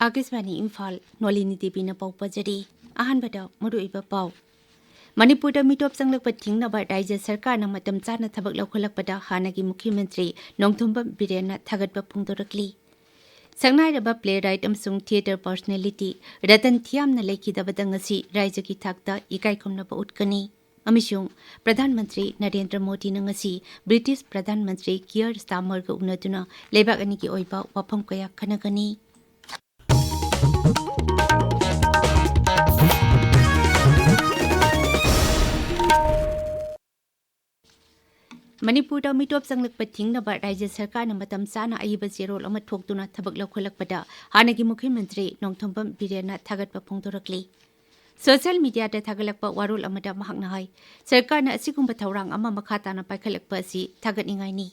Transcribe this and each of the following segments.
आकाशवाणी इम्फाल नोलिनी देवी न पाउ पजरी अहनबदा मरुइबा पाउ मणिपुर मिटोप संगलक थिंगनबा राज्य सरकार न मतम चाना थबक लौखलकपदा हानागी मुख्यमंत्री नोंगथुंबम बिरेन थागतबा पुंगदोरकली संगनाइरबा प्ले राइट अमसुंग थिएटर पर्सनैलिटी रतन थियामना लेखिदबदा ngasi राज्य की थाकता इकाइखुमनबा उठकनी अमिसुंग प्रधानमंत्री नरेंद्र मोदी न ngasi ब्रिटिश प्रधानमंत्री कियर स्टामर ग उनदुना लेबाक अनि की ओइबा वाफम कया खनगनी मणिपुर मिटोप संगलक थिंगनबा राज्य सरकार न मतम चाना अइबा जेरोल अमा ठोकतुना थबक लौखलकपदा हानागी मुख्यमंत्री नोंगथुंबम बिरेन थागतबा फोंदोरकली सोशल मीडिया थागलकपा वारोल अमदा महाकना हाय सरकार न असिगुंबा थौरांग अमा मखाताना पाइखलकपा असि थागतनिंगाइनी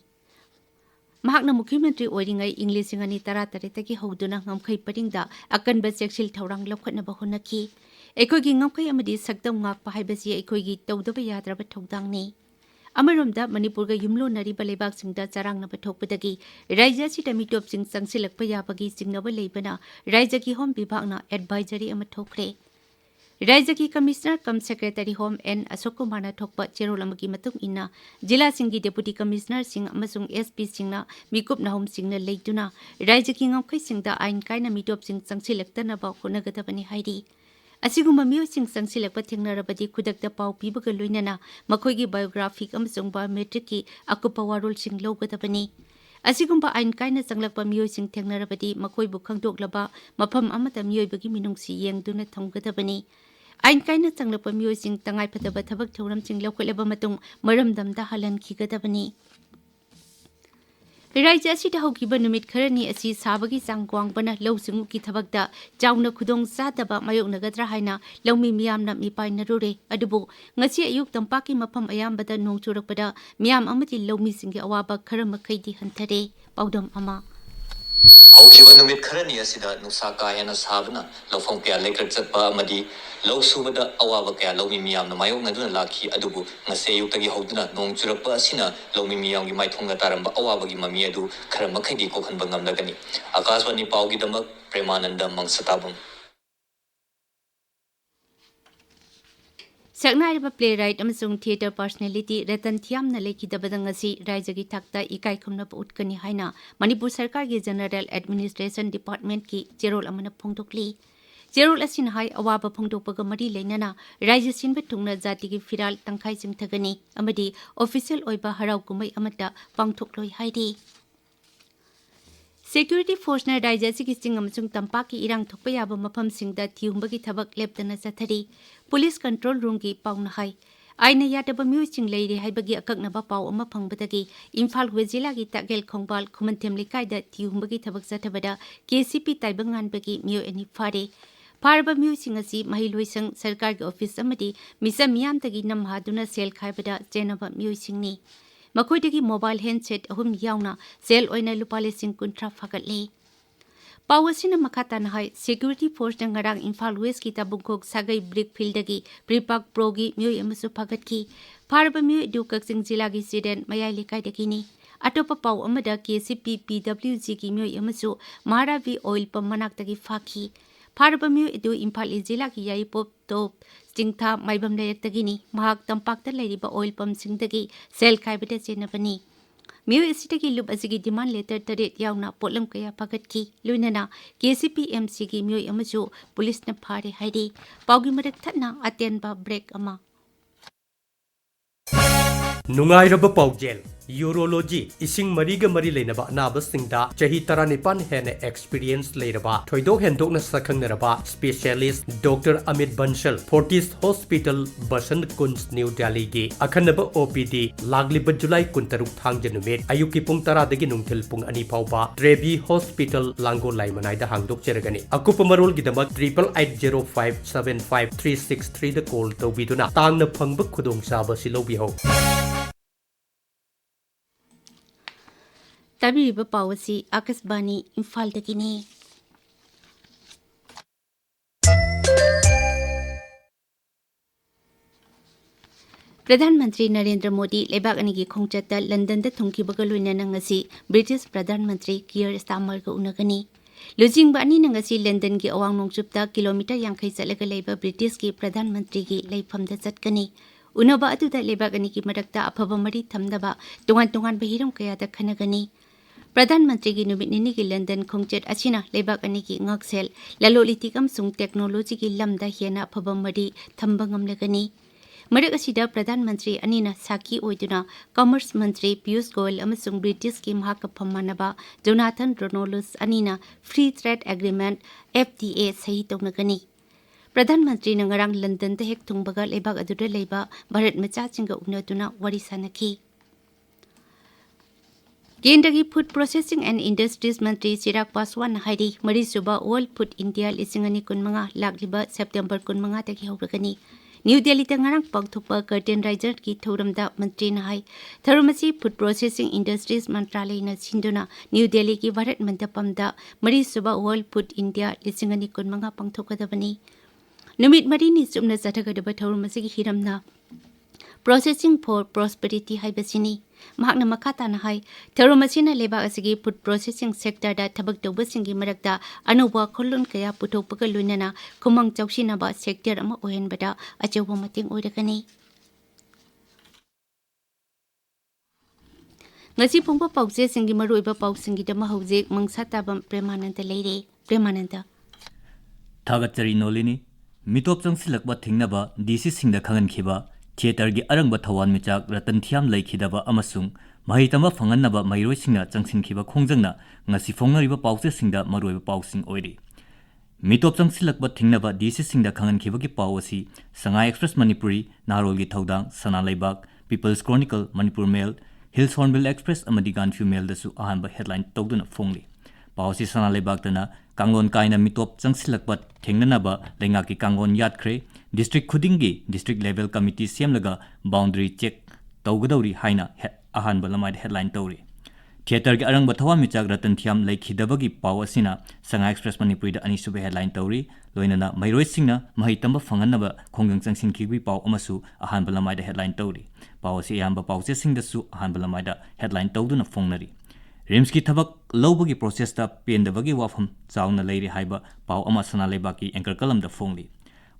महाकना मुख्यमंत्री ओइरिंगाई इंग्लिश सिंगनी 13 तकी हौदुना ngमखै परिंगदा अकनबा सेक्सिल थौरांग लौखटनबा होनकी एखोगी ngमखै अमदी सक्तम ngakpa हाइबसि एखोगी तौदबा याद्रबा थौदांगनी अमरोमदा मणिपुर युमलो नरीब लेबाक सिंगदा चरांग पठोपदगी राज्य सिदा मिटोप सिंग संगसिलकपा याबगी सिंगनबा लेबना राज्य की होम विभागना एडवाइजरी अमा ठोकरे राज्य की commissioner cum secretary home N Ashok Kumar न ठोकपा चेरोल अमगी मतुंग इन्ना जिला सिंगी डेप्यूटी कमिश्नर सिंग अमसुंग एसपी सिंगना मिकुप नहोम सिंगना लेदुना राज्य की ngमखै सिंगदा आइन कायना मिटोप सिंग संगसिलकतनबा होनगदबनी हाइरी असिगुम्बा मियोसिंग संगसिलकपा थेंगनरबदी खुदकता पाउ पीबगा लोइनना मखोइगी बायोग्राफिक अमसुंग बायोमेट्रिक की अकुपा वारोल सिंग लौगदबनी असिगुम्बा आइन कायना संगलकपा मियोसिंग थेंगनरबदी मखोइबु खंगदोकलबा मफम अमता मियोइबगी मिनुंगसी येंगदुना थंगदबनी आइन कायना संगलकपा मियोसिंग तंगाइ फदबा थबक थौरमसिंग लौखलबा मतुंग मरमदमदा हलनखिगदबनी राज्य असिदा हौकिबा नुमित खरनी असि साबगी चांगवांगबना लौसिंगुकी थबकदा चाउना खुदोंग चादबा मायोगनगद्रा हाइना लौमी मियामना मिपाइनरुरे अदुबु ngasi अयुक तंपाकी मफम अयामबदा नोंग चुरकपदा मियाम अमति लौमीसिंगी अवाबा खरमखैदि हंथरे पाउदम अमा हौकिबा नुमित खरनी असिदा नुसा कायना साबना लौफम कया लेकर चतपा अमदी लौ सुबदा अवाबा कया लौमी मियामना मायोगनदुना लाखी अदुबु ngasi अयुक्तगी हौदुना नोंग चुरकपा असिना लौमी मियामगी माइथोंगा तारंबा अवाबगी ममी अदु खरमखैदि कोखनबा ngamlagani आकाशवाणी पाउगीदमक प्रेमानंद मंगसताबम सकनाइरबा प्ले राइट अमसुंग थिएटर पर्सनैलिटी रतन थियामना लेखिदबदा ngasi राज्य की थाकता इकाइखुमनबा उठकनी हाइना मणिपुर सरकार की जनरल एडमिनिस्ट्रेशन डिपार्टमेंट की चेरोल अमना फोंदोकली चेरोल असिन हाई अवाबा फोंदोकपगा मरी लेनना राज्य सिनबा थुंगना जाति की फिराल तंखाइ सिंगथगनी अमदी ऑफिशियल ओइबा हराव कुमै अमता पांगथोकलोइ हाइरी सिक्योरिटी फोर्स ने राज्य की सिंग अमसुंग तंपा की इरांग थोकपा याबा मफम सिंगदा थियुंबगी थबक लेपतना चथरी पुलिस कंट्रोल रूम की पाउना हाई आइना यादबा म्यूसिंग लेरे हाइबगी अककनबा पाउ अमा फंगबदगी इम्फाल हुए जिला की तागेल खोंगबाल खुमनथेम लेकाइदा थियुंबगी थबक चथबदा केसीपी ताइबंगानबगी म्यू एनी फारे फारबा म्यूसिंग असि महिलोइसंग सरकार के ऑफिस अमदी मिसा मियामतगी नमहादुना सेल खाइबदा चेनबा म्यूसिंगनी मखोइदगी मोबाइल हैंडसेट अहुम यावना सेल ओइना लुपा लिसिंग कुंथ्रा फागतले पावसिना मखाताना हाई सिक्योरिटी फोर्स नंगरांग इम्फाल वेस्ट की ताबुंखोक सागई ब्रिक फील्डगी प्रीपाक प्रोगी म्योय अमसु फागतकी फारबा म्योय दु कक्सिंग जिला की स्टूडेंट मयाइ लेकाइदगिनी अटोपा पाउ अमदा केसीपी पीडब्ल्यूजी की म्योय अमसु महारावी ऑयल पंप मनाक्तगी फाखी फारबा म्योय दु इम्फाल जिला की याइपोप तो स्टिंगथा माइबम लेरक्तगिनी महाक तंपाक्ता लेरिबा ऑयल पंप सिंगदगी सेल खाइबदा चेनबनी म्यू एसिटगी लुप असिगी डिमांड लेटर तरेट यावना पोलम कया फागतकी लुइनना केसीपी एमसी की म्योय अमसु पुलिस न फारे हाइरी पाउगी मरक थना अत्यनबा ब्रेक अमा नुंगाइरबा पाउजेल यूरोलॉजी इसिंग मरीगा मरी लेनबा अनाबसिंगदा चही 19 हेन एक्सपीरियंस लेरबा थोइदो हेंदोकना सखंगनरबा specialist doctor Amit Bansal Fortis hospital Basant Kunj New Delhi गे अखनबा ओपीडी लागलिबा जुलाई 13 थांग नुमित अयुकी पुंग 10 दगी नुंगथिल पुंग 2 फाउबा ट्रेबी हॉस्पिटल लांगो लाइमनाइदा हांगदोक चेरगनी अकुप मरोल गिदमक 8805753363 द कॉल तौबिदुना तांगना फंगबा खुदोंग चाबा सिलोबिहो तबीब पावसी आकाशवाणी इम्फाल दगिनी प्रधानमंत्री नरेंद्र मोदी लेबाक अनि की खोंगचत लंदन द थुंकीबगा लोइना ngasi ब्रिटिश प्रधानमंत्री कियर स्टामर ग उनगनी ꯂꯨꯆꯤꯡꯕ ꯑꯅꯤꯅ ꯉꯁꯤ ꯂꯟꯗꯟꯒꯤ ꯑꯋꯥꯡ ꯅꯣꯡꯆꯨꯞꯇ ꯀꯤꯂꯣꯃꯤꯇꯔ 50 ꯆꯠꯂꯒ ꯂꯩꯕ ꯕ꯭ꯔꯤꯇꯤꯁꯀꯤ ꯄ꯭ꯔꯙꯥꯟ ꯃꯟꯇ꯭ꯔꯤꯒꯤ ꯂꯩꯐꯝꯗ ꯆꯠꯀꯅꯤ꯫ ꯎꯅꯕ ꯑꯗꯨꯗ ꯂꯩꯕꯥꯛ ꯑꯅꯤꯒꯤ ꯃꯔꯛꯇ ꯑꯐꯕ ꯃꯔꯤ ꯊꯝꯅꯕ ꯇꯣꯉꯥꯟ-ꯇꯣꯉꯥꯟꯕ ꯍꯤꯔꯝ ꯀꯌꯥꯗ ꯈꯟꯅꯒꯅꯤ꯫ ꯄ꯭ꯔꯙꯥꯟ ꯃꯟꯇ꯭ꯔꯤꯒꯤ ꯅꯨꯃꯤꯠ ꯅꯤꯅꯤꯒꯤ ꯂꯟꯗꯟ ꯈꯣꯡꯆꯠ ꯑꯁꯤꯅ ꯂꯩꯕꯥꯛ ꯑꯅꯤꯒꯤ ꯉꯥꯛꯁꯦꯜ, ꯂꯂꯣꯟ-ꯏꯇꯤꯛ ꯑꯃꯁꯨꯡ ꯇꯦꯛꯅꯣꯂꯣꯖꯤꯒꯤ ꯂꯝꯗ ꯍꯦꯟꯅ ꯑꯐꯕ ꯃꯔꯤ ꯊꯝꯕ ꯉꯝꯂꯒꯅꯤ꯫ ꯃꯔꯛ ꯑꯁꯤꯗ ꯄ꯭ꯔꯙꯥꯟ ꯃꯟꯇ꯭ꯔꯤ ꯑꯅꯤꯅ ꯁꯥꯈꯤ ꯑꯣꯏꯗꯨꯅ ꯀꯃꯔꯁ ꯃꯟꯇ꯭ꯔꯤ ꯄꯤꯌꯨꯁ ꯒꯣꯌꯜ ꯑꯃꯁꯨꯡ ꯕ꯭ꯔꯤꯇꯤꯁꯀꯤ ꯃꯍꯥꯛꯀ ꯐꯝꯃꯥꯟꯅꯕ ꯖꯣꯅꯥꯊꯟ ꯔꯣꯅꯣꯜꯗꯁ ꯑꯅꯤꯅ ꯐ꯭ꯔꯤ ꯇ꯭ꯔꯦꯗ ꯑꯦꯒ꯭ꯔꯤꯃꯦꯟꯠ (FTA) ꯁꯍꯤ ꯇꯧꯅꯒꯅꯤ꯫ ꯄ꯭ꯔꯙꯥꯟ ꯃꯟꯇ꯭ꯔꯤꯅ ꯉꯔꯥꯡ ꯂꯟꯗꯟꯗ ꯍꯦꯛ ꯊꯨꯡꯕꯒ ꯂꯩꯕꯥꯛ ꯑꯗꯨꯗ ꯂꯩꯕ ꯚꯥꯔꯠ ꯃꯆꯥꯁꯤꯡꯒ ꯎꯅꯗꯨꯅ ꯋꯥꯔꯤ ꯁꯥꯅꯈꯤ꯫ ꯀꯦꯟꯗ꯭ꯔꯒꯤ ꯐꯨꯗ ꯄ꯭ꯔꯣꯁꯦꯁꯤꯡ ꯑꯦꯟड ꯏꯟꯗꯁꯇ꯭ꯔꯤꯁ ꯃꯟꯇ꯭ꯔꯤ ꯆꯤꯔꯥꯒ ꯄꯥꯁꯋꯥꯟꯅ ꯍꯥꯏꯔꯤ ꯃꯔꯤꯁꯨꯕ ꯋꯥꯔꯜꯗ ꯐꯨꯗ ꯏꯟꯗꯤꯌꯥ 2025 ꯂꯥꯛꯂꯤꯕ ꯁꯦꯞꯇꯦꯝꯕꯔ 15ꯗꯒꯤ ꯍꯧꯔꯒꯅꯤ꯫ ꯅ꯭ꯌꯨ ꯗꯦꯜꯂꯤꯗ ꯉꯔꯥꯡ ꯄꯥꯡꯊꯣꯛꯄ ꯀꯔꯇꯦꯟ ꯔꯥꯏꯖꯔꯒꯤ ꯊꯧꯔꯝꯗ ꯃꯟꯇ꯭ꯔꯤꯅ ꯍꯥꯏ ꯊꯧꯔꯝ ꯑꯁꯤ ꯐꯨꯗ ꯄ꯭ꯔꯣꯁꯦꯁꯤꯡ ꯏꯟꯗꯁꯇ꯭ꯔꯤꯁ ꯃꯟꯇ꯭ꯔꯥꯂꯌꯅ ꯁꯤꯟꯗꯨꯅ ꯅ꯭ꯌꯨ ꯗꯦꯜꯂꯤꯒꯤ ꯚꯥꯔꯠ ꯃꯟꯗꯄꯝꯗ ꯃꯔꯤꯁꯨꯕ ꯋꯥꯔꯜꯗ ꯐꯨꯗ ꯏꯟꯗꯤꯌꯥ 2025 ꯄꯥꯡꯊꯣꯛꯀꯗꯕꯅꯤ꯫ ꯅꯨꯃꯤꯠ 4ꯅꯤ ꯆꯨꯞꯅ ꯆꯠꯊꯒꯗꯕ ꯊꯧꯔꯝ ꯑꯁꯤꯒꯤ ꯍꯤꯔꯝꯅ ꯄ꯭ꯔꯣꯁꯦꯁꯤꯡ ꯐꯣꯔ ꯄ꯭ꯔꯣꯁꯄꯦꯔꯤꯇꯤ ꯍꯥꯏꯕꯁꯤꯅꯤ꯫ ꯃꯍꯥꯛꯅ ꯃꯈꯥ ꯇꯥꯅ ꯍꯥꯏ ꯊꯧꯔꯝ ꯑꯁꯤꯅ ꯂꯩꯕꯥꯛ ꯑꯁꯤꯒꯤ ꯐꯨꯗ ꯄ꯭ꯔꯣꯁꯦꯁꯤꯡ ꯁꯦꯛꯇꯔꯗ ꯊꯕꯛ ꯇꯧꯕꯁꯤꯡꯒꯤ ꯃꯔꯛꯇ ꯑꯅꯧꯕ ꯋꯥꯈꯜꯂꯣꯟ ꯀꯌꯥ ꯄꯨꯊꯣꯛꯄꯒ ꯂꯣꯏꯅꯅ ꯈꯨꯃꯥꯡ ꯆꯥꯎꯁꯤꯟꯅꯕ ꯁꯦꯛꯇꯔ ꯑꯃ ꯑꯣꯏꯍꯟꯕꯗ ꯑꯆꯧꯕ ꯃꯇꯦꯡ ꯑꯣꯏꯔꯒꯅꯤ꯫ ꯉꯁꯤ ꯐꯣꯡꯕ ꯄꯥꯎꯆꯦꯁꯤꯡꯒꯤ ꯃꯔꯨꯑꯣꯏꯕ ꯄꯥꯎꯁꯤꯡꯒꯤꯗꯃꯛ ꯍꯧꯖꯤꯛ ꯃꯪꯁꯥꯇꯥꯕꯝ ꯄ꯭ꯔꯦꯃꯥꯅꯟꯗ ꯂꯩꯔꯦ꯫ ꯄ꯭ꯔꯦꯃꯥꯅꯟꯗ ꯊꯥꯒꯠꯆꯔꯤ ꯅꯣꯂꯤꯅꯤ ꯃꯤꯇꯣꯞ ꯆꯪꯁꯤꯜꯂꯛꯄ ꯊꯤꯡꯅꯕ ꯗꯤꯁꯤꯁꯤꯡꯗ ꯈꯪꯍꯟꯈꯤꯕ ꯊꯤꯌꯦꯇꯔꯒꯤ ꯑꯔꯪꯕ ꯊꯋꯥꯟꯃꯤꯆꯥꯛ ꯔꯇꯟ ꯊꯤꯌꯥꯝ ꯂꯩꯈꯤꯗꯕ ꯑꯃꯁꯨꯡ ꯃꯍꯩ ꯇꯝꯕ ꯐꯪꯍꯟꯅꯕ ꯃꯍꯩꯔꯣꯏꯁꯤꯡꯅ ꯆꯪꯁꯤꯟꯈꯤꯕ ꯈꯣꯡꯖꯪꯅ ꯉꯁꯤ ꯐꯣꯡꯅꯔꯤꯕ ꯄꯥꯎꯆꯦꯁꯤꯡꯗ ꯃꯔꯨꯑꯣꯏꯕ ꯄꯥꯎꯁꯤꯡ ꯑꯣꯏꯔꯤ꯫ ꯃꯤꯇꯣꯞ ꯆꯪꯁꯤꯜꯂꯛꯄ ꯊꯤꯡꯅꯕ ꯗꯤꯁꯤꯁꯤꯡꯗ ꯈꯪꯍꯟꯈꯤꯕꯒꯤ ꯄꯥꯎ ꯑꯁꯤ ꯁꯉꯥꯏ ꯑꯦꯛꯁꯄ꯭ꯔꯦꯁ ꯃꯅꯤꯄꯨꯔꯤ, ꯅꯍꯥꯔꯣꯜꯒꯤ ꯊꯧꯗꯥꯡ, ꯁꯅꯥꯂꯩꯕꯥꯛ, ꯄꯤꯄꯜꯁ ꯀ꯭ꯔꯣꯅꯤꯀꯜ, ꯃꯅꯤꯄꯨꯔ ꯃꯦꯜ, ꯍꯤꯜꯁ ꯍꯣꯔꯟꯕꯤꯜ ꯑꯦꯛꯁꯄ꯭ꯔꯦꯁ ꯑꯃꯗꯤ ꯒꯥꯟꯐ꯭ꯌꯨ ꯃꯦꯜꯗꯁꯨ ꯑꯍꯥꯟꯕ ꯍꯦꯗꯂꯥꯏꯟ ꯇꯧꯗꯨꯅ ꯐꯣꯡꯂꯤ꯫ ꯄꯥꯎ ꯑꯁꯤ ꯁꯅꯥꯂꯩꯕꯥꯛꯇꯅ ꯀꯥꯡꯂꯣꯟ ꯀꯥꯏꯅ ꯃꯤꯇꯣꯞ ꯆꯪꯁꯤꯜꯂꯛꯄ ꯊꯦꯡꯅꯅꯕ ꯂꯩꯉꯥꯛꯀꯤ ꯀꯥꯡꯂꯣꯟ ꯌꯥꯠꯈ꯭ꯔꯦ, ꯗꯤꯁꯇ꯭ꯔꯤꯛ ꯈꯨꯗꯤꯡꯒꯤ ꯗꯤꯁꯇ꯭ꯔꯤꯛ ꯂꯦꯚꯦꯜ ꯀꯃꯤꯇꯤ ꯁꯦꯝꯂꯒ ꯕꯥꯎꯟꯗꯔꯤ ꯆꯦꯛ ꯇꯧꯒꯗꯧꯔꯤ ꯍꯥꯏꯅ ꯑꯍꯥꯟꯕ ꯂꯃꯥꯏꯗ ꯍꯦꯗꯂꯥꯏꯟ ꯇꯧꯔꯤ꯫ ꯊꯤꯌꯦꯇꯔꯒꯤ ꯑꯔꯪꯕ ꯊꯋꯥꯟꯃꯤꯆꯥꯛ ꯔꯇꯟ ꯊꯤꯌꯥꯝ ꯂꯩꯈꯤꯗꯕꯒꯤ ꯄꯥꯎ ꯑꯁꯤꯅ ꯁꯉꯥꯏ ꯑꯦꯛꯁꯄ꯭ꯔꯦꯁ ꯃꯅꯤꯄꯨꯔꯤꯗ ꯑꯅꯤꯁꯨꯕ ꯍꯦꯗꯂꯥꯏꯟ ꯇꯧꯔꯤ, ꯂꯣꯏꯅꯅ ꯃꯍꯩꯔꯣꯏꯁꯤꯡꯅ ꯃꯍꯩ ꯇꯝꯕ ꯐꯪꯍꯟꯅꯕ ꯈꯣꯡꯖꯪ ꯆꯪꯁꯤꯟꯈꯤꯕꯒꯤ ꯄꯥꯎ ꯑꯃꯁꯨ ꯑꯍꯥꯟꯕ ꯂꯃꯥꯏꯗ ꯍꯦꯗꯂꯥꯏꯟ ꯇꯧꯔꯤ꯫ ꯄꯥꯎ ꯑꯁꯤ ꯑꯌꯥꯝꯕ ꯄꯥꯎꯆꯦꯁꯤꯡꯗꯁꯨ ꯑꯍꯥꯟꯕ ꯂꯃꯥꯏꯗ ꯍꯦꯗꯂꯥꯏꯟ ꯇꯧꯗꯨꯅ ꯐꯣꯡꯅꯔꯤ꯫ ꯔꯤꯝꯁꯀꯤ ꯊꯕꯛ ꯂꯧꯕꯒꯤ ꯄ꯭ꯔꯣꯁꯦꯁꯇ ꯄꯦꯟꯗꯕꯒꯤ ꯋꯥꯐꯝ ꯆꯥꯎꯅ ꯂꯩꯔꯤ ꯍꯥꯏꯕ ꯄꯥꯎ ꯑꯃ ꯁꯅꯥꯂꯩꯕꯥꯛꯀꯤ ꯑꯦꯡꯀꯔ ꯀꯂꯝꯗ ꯐꯣꯡꯂꯤ꯫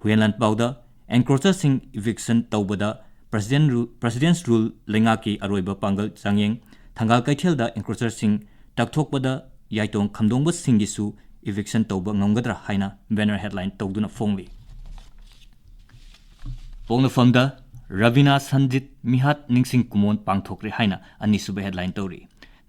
ꯍꯨꯏꯌꯦꯟ ꯂꯥꯟꯄꯥꯎꯗ ꯑꯦꯟꯀ꯭ꯔꯣꯆꯔꯁꯤꯡ ꯏꯚꯤꯛꯁꯟ ꯇꯧꯕꯗ ꯄ꯭ꯔꯁꯤꯗꯦꯟꯁ ꯔꯨꯜ ꯂꯩꯉꯥꯛꯀꯤ ꯑꯔꯣꯏꯕ ꯄꯥꯡꯒꯜ ꯆꯥꯡꯌꯦꯡ, ꯊꯪꯒꯥꯜ ꯀꯩꯊꯦꯜꯗ ꯑꯦꯟꯀ꯭ꯔꯣꯆꯔꯁꯤꯡ ꯇꯛꯊꯣꯛꯄꯗ ꯌꯥꯏꯇꯣꯡ ꯈꯝꯗꯣꯡꯕꯁꯤꯡꯒꯤꯁꯨ ꯏꯚꯤꯛꯁꯟ ꯇꯧꯕ ꯉꯝꯒꯗ꯭ꯔꯥ ꯍꯥꯏꯅ ꯕꯦꯅꯔ ꯍꯦꯗꯂꯥꯏꯟ ꯇꯧꯗꯨꯅ ꯐꯣꯡꯂꯤ꯫ ꯄꯣꯛꯅꯐꯝꯗ ꯔꯕꯤꯅꯥ ꯁꯟꯖꯤꯠ ꯃꯤꯍꯥꯠ ꯅꯤꯡꯁꯤꯡ ꯀꯨꯝꯑꯣꯟ ꯄꯥꯡꯊꯣꯛꯈ꯭ꯔꯦ ꯍꯥꯏꯅ ꯑꯅꯤꯁꯨꯕ ꯍꯦꯗꯂꯥꯏꯟ ꯇꯧꯔꯤ꯫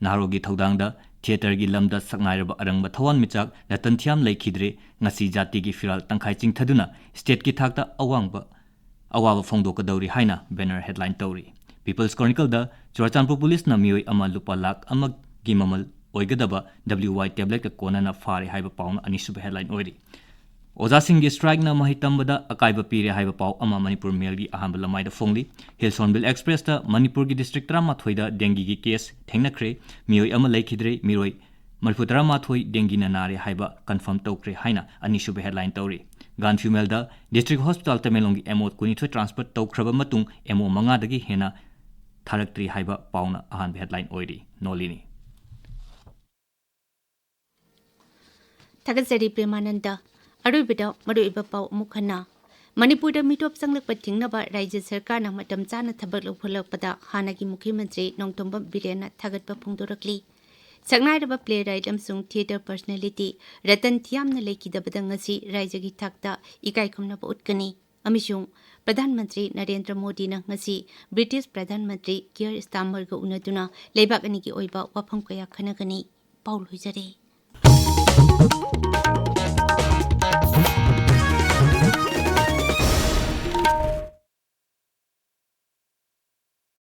ꯅꯍꯥꯔꯣꯜꯒꯤ ꯊꯧꯗꯥꯡꯗ ꯊꯤꯌꯦꯇꯔꯒꯤ ꯂꯝꯗ ꯁꯛꯅꯥꯏꯔꯕ ꯑꯔꯪꯕ ꯊꯋꯥꯟꯃꯤꯆꯥꯛ ꯔꯇꯟ ꯊꯤꯌꯥꯝ ꯂꯩꯈꯤꯗ꯭ꯔꯦ, ꯉꯁꯤ ꯖꯥꯇꯤꯒꯤ ꯐꯤꯔꯥꯜ ꯇꯪꯈꯥꯏ ꯆꯤꯡꯊꯗꯨꯅ ꯁ꯭ꯇꯦꯠꯀꯤ ꯊꯥꯛꯇ ꯑꯋꯥꯕ ꯐꯣꯡꯗꯣꯛꯀꯗꯧꯔꯤ ꯍꯥꯏꯅ ꯕꯦꯅꯔ ꯍꯦꯗꯂꯥꯏꯟ ꯇꯧꯔꯤ꯫ ꯄꯤꯄꯜꯁ ꯀ꯭ꯔꯣꯅꯤꯀꯜꯗ ꯆꯨꯔꯆꯥꯟꯄꯨꯔ ꯄꯨꯂꯤꯁꯅ ꯃꯤꯑꯣꯏ ꯑꯃ ꯂꯨꯄꯥ ꯂꯥꯈ 1ꯒꯤ ꯃꯃꯜ ꯑꯣꯏꯒꯗꯕ WY ꯇꯦꯕ꯭ꯂꯦꯠꯀ ꯀꯣꯟꯅꯅ ꯐꯥꯔꯦ ꯍꯥꯏꯕ ꯄꯥꯎꯅ ꯑꯅꯤꯁꯨꯕ ꯍꯦꯗꯂꯥꯏꯟ ꯑꯣꯏꯔꯤ꯫ ꯑꯣꯖꯥꯁꯤꯡꯒꯤ ꯁ꯭ꯇ꯭ꯔꯥꯏꯛꯅ ꯃꯍꯩ ꯇꯝꯕꯗ ꯑꯀꯥꯏꯕ ꯄꯤꯔꯦ ꯍꯥꯏꯕ ꯄꯥꯎ ꯑꯃ ꯃꯅꯤꯄꯨꯔ ꯃꯦꯜꯒꯤ ꯑꯍꯥꯟꯕ ꯂꯃꯥꯏꯗ ꯐꯣꯡꯂꯤ꯫ ꯍꯤꯜꯁ ꯍꯣꯔꯟꯕꯤꯜ ꯑꯦꯛꯁꯄ꯭ꯔꯦꯁꯇ ꯃꯅꯤꯄꯨꯔꯒꯤ ꯗꯤꯁꯇ꯭ꯔꯤꯛ 13ꯗ ꯗꯦꯡꯒꯤꯒꯤ ꯀꯦꯁ ꯊꯦꯡꯅꯈ꯭ꯔꯦ, ꯃꯤꯑꯣꯏ ꯑꯃ ꯂꯩꯈꯤꯗ꯭ꯔꯦ, ꯃꯤꯑꯣꯏ 39 ꯗꯦꯡꯒꯤꯅ ꯅꯥꯔꯦ ꯍꯥꯏꯕ ꯀꯟꯐꯥꯔꯝ ꯇꯧꯈ꯭ꯔꯦ ꯍꯥꯏꯅ ꯑꯅꯤꯁꯨꯕ ꯍꯦꯗꯂꯥꯏꯟ ꯇꯧꯔꯤ꯫ ꯒꯥꯟꯐ꯭ꯌꯨ ꯃꯦꯜꯗ ꯗꯤꯁꯇ꯭ꯔꯤꯛ ꯍꯣꯁꯄꯤꯇꯥꯜ ꯇꯃꯦꯡꯂꯣꯡꯒꯤ MO 22 ꯇ꯭ꯔꯥꯟꯁꯐꯔ ꯇꯧꯈ꯭ꯔꯕ ꯃꯇꯨꯡ MO 5ꯗꯒꯤ ꯍꯦꯟꯅ ꯊꯥꯔꯛꯇ꯭ꯔꯤ ꯍꯥꯏꯕ ꯄꯥꯎꯅ ꯑꯍꯥꯟꯕ ꯍꯦꯗꯂꯥꯏꯟ ꯑꯣꯏꯔꯤ꯫ ꯅꯣꯂꯤꯅꯤ ꯊꯥꯒꯠꯆꯔꯤ ꯄ꯭ꯔꯦꯃꯥꯅꯟꯗ꯫ ꯑꯔꯣꯏꯕꯗ ꯃꯔꯨꯑꯣꯏꯕ ꯄꯥꯎ ꯑꯃꯨꯛ ꯍꯟꯅ ꯃꯅꯤꯄꯨꯔꯗ ꯃꯤꯇꯣꯞ ꯆꯪꯂꯛꯄ ꯊꯤꯡꯅꯕ ꯔꯥꯏꯖ꯭य ꯁꯔꯀꯥꯔꯅ ꯃꯇꯝ ꯆꯥꯅ ꯊꯕꯛ ꯂꯧꯈꯠꯂꯛꯄꯗ ꯍꯥꯟꯅꯒꯤ ꯃꯨꯈ꯭य ꯃꯟꯇ꯭ꯔꯤ ꯅꯣꯡꯊꯣꯝꯕꯝ ꯕꯤꯔꯦꯟꯅ ꯊꯥꯒꯠꯄ ꯐꯣꯡꯗꯣꯔꯛꯂꯤ꯫ ꯁꯛꯅꯥꯏꯔꯕ ꯄ꯭ꯂꯦꯔꯥꯏꯠ ꯑꯃꯁꯨꯡ ꯊꯤꯌꯦꯇꯔ ꯄꯔꯁꯅꯦꯂꯤꯇꯤ ꯔꯇꯟ ꯊꯤꯌꯥꯝꯅ ꯂꯩꯈꯤꯗꯕꯗ ꯉꯁꯤ ꯔꯥꯏꯖ꯭ꯌꯒꯤ ꯊꯥꯛꯇ ꯏꯀꯥꯏꯈꯨꯝꯅꯕ ꯎꯠꯀꯅꯤ ꯑꯃꯁꯨꯡ ꯄ꯭ꯔꯙꯥꯟ ꯃꯟꯇ꯭ꯔꯤ ꯅꯔꯦꯟꯗ꯭ꯔ ꯃꯣꯗꯤꯅ ꯉꯁꯤ ꯕ꯭ꯔꯤꯇꯤꯁ ꯄ꯭ꯔꯙꯥꯟ ꯃꯟꯇ꯭ꯔꯤ ꯀꯤꯌꯔ ꯁ꯭ꯇꯥꯔꯃꯔꯒ ꯎꯅꯗꯨꯅ ꯂꯩꯕꯥꯛ ꯑꯅꯤꯒꯤ ꯑꯣꯏꯕ ꯋꯥꯐꯝ ꯀꯌꯥ ꯈꯟꯅꯒꯅꯤ꯫ ꯄꯥꯎ ꯂꯣꯏꯖꯔꯦ꯫